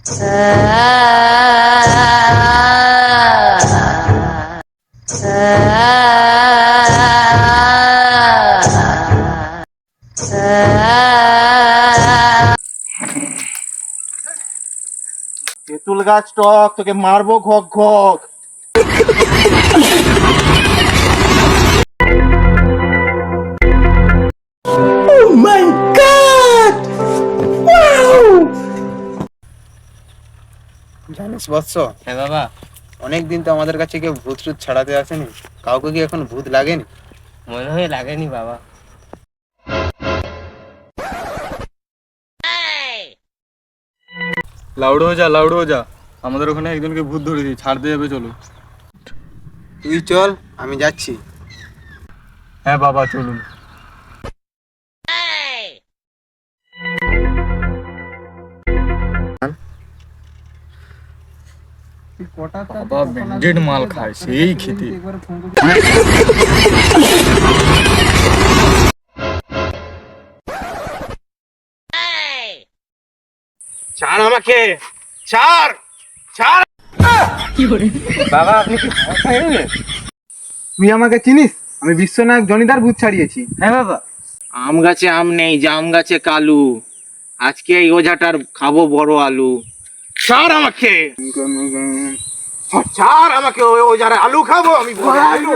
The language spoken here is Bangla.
তেঁতুল গাছ টক, তোকে মারবো ঘক ঘক। জানিস বৎস, হ্যাঁ বাবা। অনেকদিন তো আমাদের কাছে কেউ ভূত টুত ছাড়াতে আসেনি। কাউকে কি এখন ভূত লাগেনি? মনে হয় লাগেনি বাবা। লাউড হয়ে যা, আমাদের ওখানে একজনকে ভূত ধরেছি, ছাড়তে যাবে, চলো। তুই চল, আমি যাচ্ছি। হ্যাঁ বাবা, চলুন। বাবা ব্র্যান্ডেড মাল খায়, সেই খেতে। ছাড় আমাকে, ছাড় ছাড়। বাবা আপনি কি ভয় পাইলে? তুই আমাকে চিনিস? আমি বিশ্বনায়ক জনিদার ভূত ছাড়িয়েছি। হ্যাঁ বাবা। আম গাছে আম নেই, জাম গাছে কালু। আজকে এই ওঝাটার খাবো বড় আলু। ছাড় আমাকে, ছাড় আমাকে, ওই ওঝার আলু খাবো আমি, বড় আলু।